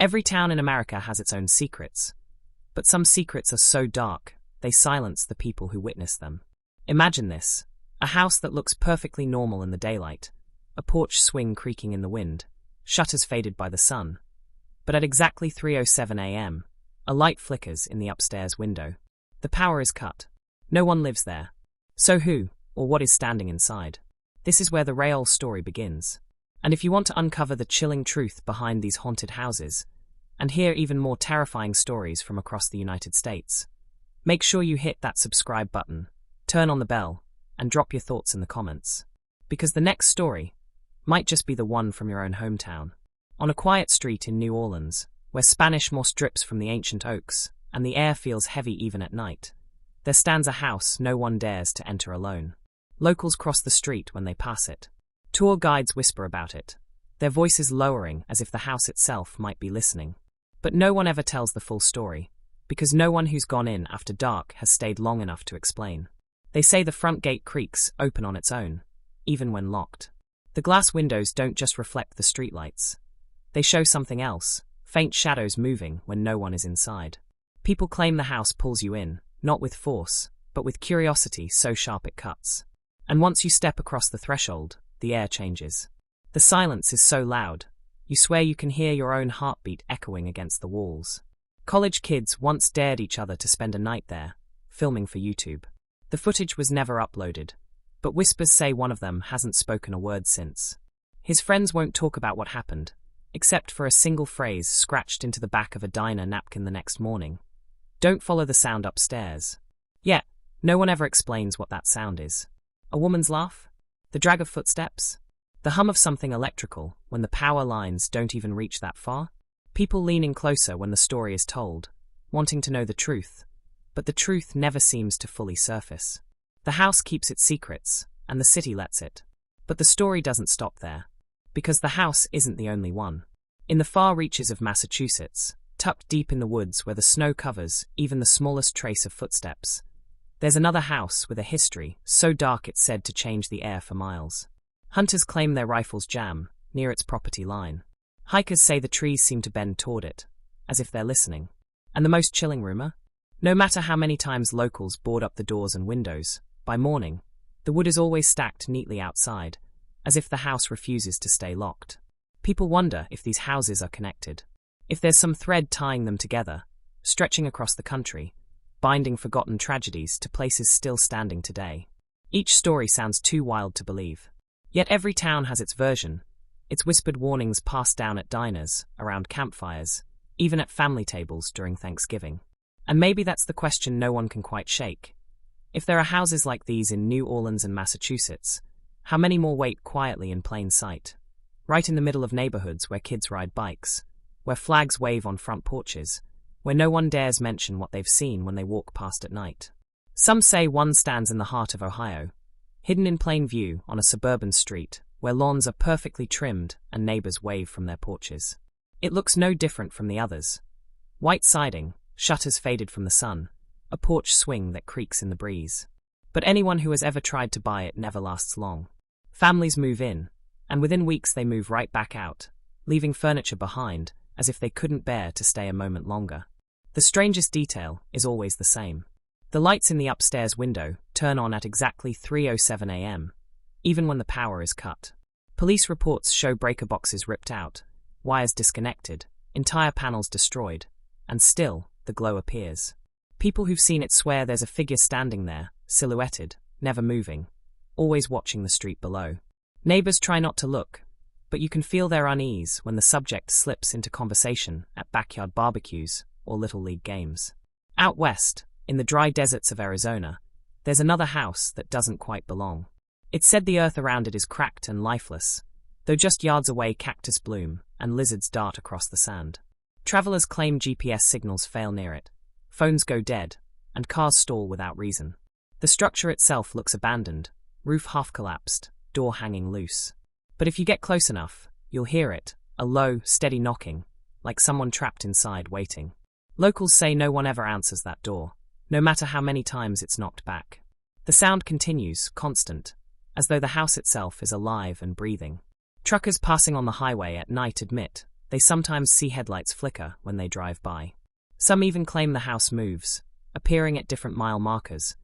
Every town in America has its own secrets, but some secrets are so dark, they silence the people who witness them. Imagine this: a house that looks perfectly normal in the daylight, a porch swing creaking in the wind, shutters faded by the sun. But at exactly 3:07 a.m., a light flickers in the upstairs window. The power is cut. No one lives there. So who, or what is standing inside? This is where the real story begins. And if you want to uncover the chilling truth behind these haunted houses, and hear even more terrifying stories from across the United States, make sure you hit that subscribe button, turn on the bell, and drop your thoughts in the comments. Because the next story might just be the one from your own hometown. On a quiet street in New Orleans, where Spanish moss drips from the ancient oaks, and the air feels heavy even at night, there stands a house no one dares to enter alone. Locals cross the street when they pass it. Tour guides whisper about it, their voices lowering as if the house itself might be listening. But no one ever tells the full story, because no one who's gone in after dark has stayed long enough to explain. They say the front gate creaks open on its own, even when locked. The glass windows don't just reflect the streetlights. They show something else, faint shadows moving when no one is inside. People claim the house pulls you in, not with force, but with curiosity so sharp it cuts. And once you step across the threshold, the air changes. The silence is so loud, you swear you can hear your own heartbeat echoing against the walls. College kids once dared each other to spend a night there, filming for YouTube. The footage was never uploaded, but whispers say one of them hasn't spoken a word since. His friends won't talk about what happened, except for a single phrase scratched into the back of a diner napkin the next morning. Don't follow the sound upstairs. Yet, no one ever explains what that sound is. A woman's laugh? The drag of footsteps? The hum of something electrical when the power lines don't even reach that far? People leaning closer when the story is told, wanting to know the truth, but the truth never seems to fully surface. The house keeps its secrets, and the city lets it. But the story doesn't stop there, because the house isn't the only one. In the far reaches of Massachusetts, tucked deep in the woods where the snow covers even the smallest trace of footsteps, there's another house with a history so dark it's said to change the air for miles. Hunters claim their rifles jam near its property line. Hikers say the trees seem to bend toward it, as if they're listening. And the most chilling rumor? No matter how many times locals board up the doors and windows, by morning, the wood is always stacked neatly outside, as if the house refuses to stay locked. People wonder if these houses are connected. If there's some thread tying them together, stretching across the country, binding forgotten tragedies to places still standing today. Each story sounds too wild to believe. Yet every town has its version, its whispered warnings passed down at diners, around campfires, even at family tables during Thanksgiving. And maybe that's the question no one can quite shake. If there are houses like these in New Orleans and Massachusetts, how many more wait quietly in plain sight? Right in the middle of neighborhoods where kids ride bikes, where flags wave on front porches, where no one dares mention what they've seen when they walk past at night. Some say one stands in the heart of Ohio, hidden in plain view on a suburban street where lawns are perfectly trimmed and neighbors wave from their porches. It looks no different from the others. White siding, shutters faded from the sun, a porch swing that creaks in the breeze. But anyone who has ever tried to buy it never lasts long. Families move in, and within weeks they move right back out, leaving furniture behind as if they couldn't bear to stay a moment longer. The strangest detail is always the same. The lights in the upstairs window turn on at exactly 3:07 a.m., even when the power is cut. Police reports show breaker boxes ripped out, wires disconnected, entire panels destroyed, and still, the glow appears. People who've seen it swear there's a figure standing there, silhouetted, never moving, always watching the street below. Neighbors try not to look, but you can feel their unease when the subject slips into conversation at backyard barbecues or Little League games. Out west, in the dry deserts of Arizona, there's another house that doesn't quite belong. It's said the earth around it is cracked and lifeless, though just yards away cactus bloom and lizards dart across the sand. Travelers claim GPS signals fail near it, phones go dead, and cars stall without reason. The structure itself looks abandoned, roof half collapsed, door hanging loose. But if you get close enough, you'll hear it, a low, steady knocking, like someone trapped inside waiting. Locals say no one ever answers that door, no matter how many times it's knocked back. The sound continues, constant, as though the house itself is alive and breathing. Truckers passing on the highway at night admit they sometimes see headlights flicker when they drive by. Some even claim the house moves, appearing at different mile markers,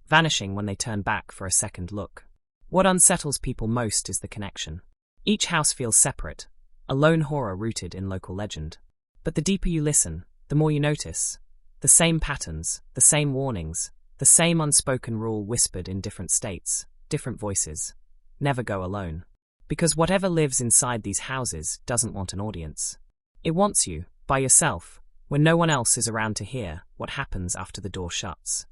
vanishing when they turn back for a second look. What unsettles people most is the connection. Each house feels separate, a lone horror rooted in local legend. But the deeper you listen, the more you notice. The same patterns, the same warnings, the same unspoken rule whispered in different states, different voices. Never go alone. Because whatever lives inside these houses doesn't want an audience. It wants you, by yourself, when no one else is around to hear what happens after the door shuts.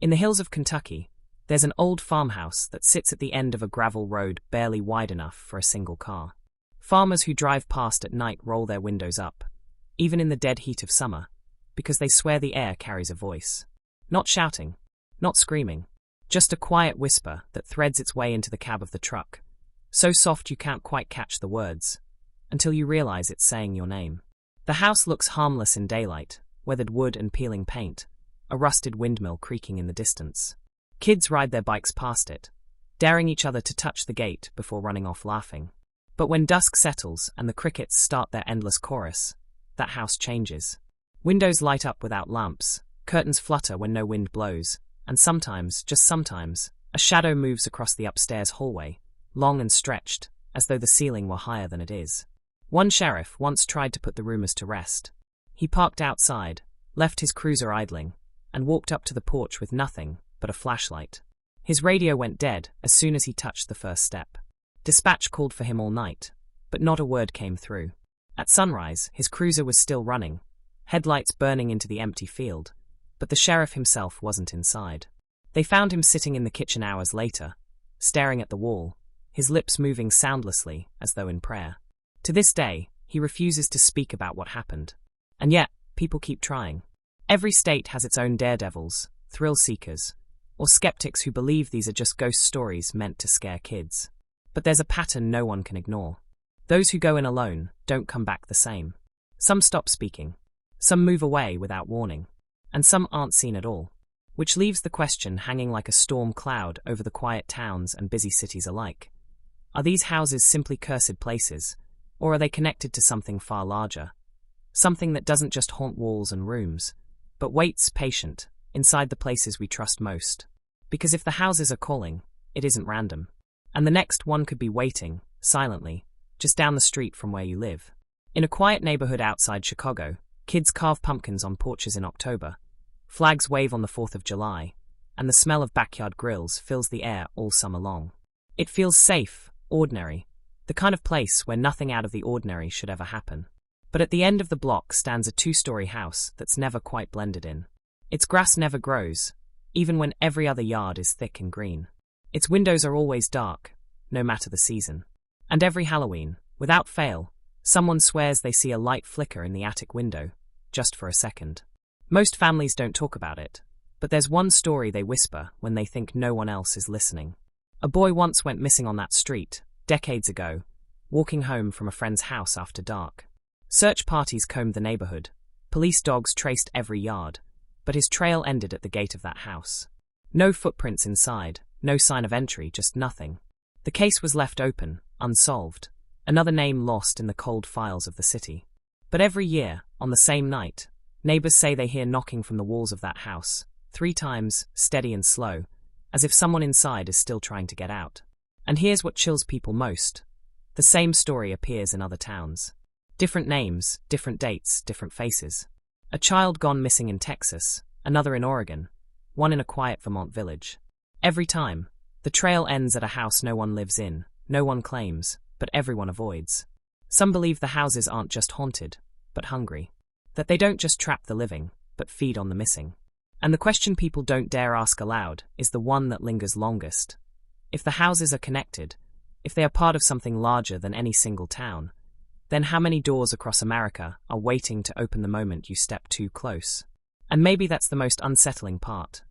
In the hills of Kentucky, there's an old farmhouse that sits at the end of a gravel road barely wide enough for a single car. Farmers who drive past at night roll their windows up, even in the dead heat of summer, because they swear the air carries a voice. Not shouting, not screaming, just a quiet whisper that threads its way into the cab of the truck, so soft you can't quite catch the words, until you realize it's saying your name. The house looks harmless in daylight, weathered wood and peeling paint, a rusted windmill creaking in the distance. Kids ride their bikes past it, daring each other to touch the gate before running off laughing. But when dusk settles and the crickets start their endless chorus, that house changes. Windows light up without lamps, curtains flutter when no wind blows, and sometimes, just sometimes, a shadow moves across the upstairs hallway, long and stretched, as though the ceiling were higher than it is. One sheriff once tried to put the rumors to rest. He parked outside, left his cruiser idling, and walked up to the porch with nothing but a flashlight. His radio went dead as soon as he touched the first step. Dispatch called for him all night, but not a word came through. At sunrise, his cruiser was still running, headlights burning into the empty field, but the sheriff himself wasn't inside. They found him sitting in the kitchen hours later, staring at the wall, his lips moving soundlessly as though in prayer. To this day, he refuses to speak about what happened. And yet, people keep trying. Every state has its own daredevils, thrill seekers, or skeptics who believe these are just ghost stories meant to scare kids. But there's a pattern no one can ignore. Those who go in alone don't come back the same. Some stop speaking. Some move away without warning. And some aren't seen at all. Which leaves the question hanging like a storm cloud over the quiet towns and busy cities alike. Are these houses simply cursed places? Or are they connected to something far larger? Something that doesn't just haunt walls and rooms, but waits patient inside the places we trust most. Because if the houses are calling, it isn't random. And the next one could be waiting, silently, just down the street from where you live. In a quiet neighborhood outside Chicago, kids carve pumpkins on porches in October, flags wave on the 4th of July, and the smell of backyard grills fills the air all summer long. It feels safe, ordinary, the kind of place where nothing out of the ordinary should ever happen. But at the end of the block stands a 2-story house that's never quite blended in. Its grass never grows, even when every other yard is thick and green. Its windows are always dark, no matter the season. And every Halloween, without fail, someone swears they see a light flicker in the attic window, just for a second. Most families don't talk about it, but there's one story they whisper when they think no one else is listening. A boy once went missing on that street, decades ago, walking home from a friend's house after dark. Search parties combed the neighborhood. Police dogs traced every yard, but his trail ended at the gate of that house. No footprints inside, no sign of entry, just nothing. The case was left open, unsolved, another name lost in the cold files of the city. But every year, on the same night, neighbors say they hear knocking from the walls of that house, 3 times, steady and slow, as if someone inside is still trying to get out. And here's what chills people most. The same story appears in other towns. Different names, different dates, different faces. A child gone missing in Texas, another in Oregon, one in a quiet Vermont village. Every time, the trail ends at a house no one lives in, no one claims, but everyone avoids. Some believe the houses aren't just haunted, but hungry. That they don't just trap the living, but feed on the missing. And the question people don't dare ask aloud is the one that lingers longest. If the houses are connected, if they are part of something larger than any single town, then how many doors across America are waiting to open the moment you step too close? And maybe that's the most unsettling part.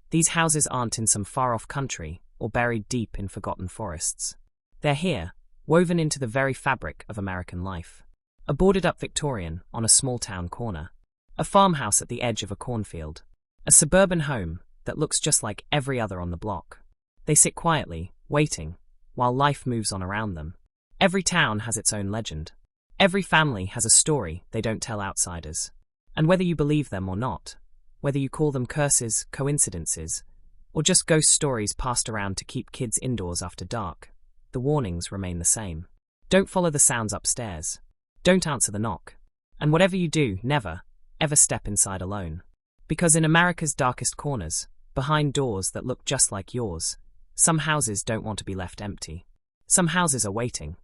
These houses aren't in some far-off country or buried deep in forgotten forests. They're here, woven into the very fabric of American life. A boarded-up Victorian on a small-town corner. A farmhouse at the edge of a cornfield. A suburban home that looks just like every other on the block. They sit quietly, waiting, while life moves on around them. Every town has its own legend. Every family has a story they don't tell outsiders. And whether you believe them or not, whether you call them curses, coincidences, or just ghost stories passed around to keep kids indoors after dark, the warnings remain the same. Don't follow the sounds upstairs. Don't answer the knock. And whatever you do, never, ever step inside alone. Because in America's darkest corners, behind doors that look just like yours, some houses don't want to be left empty. Some houses are waiting.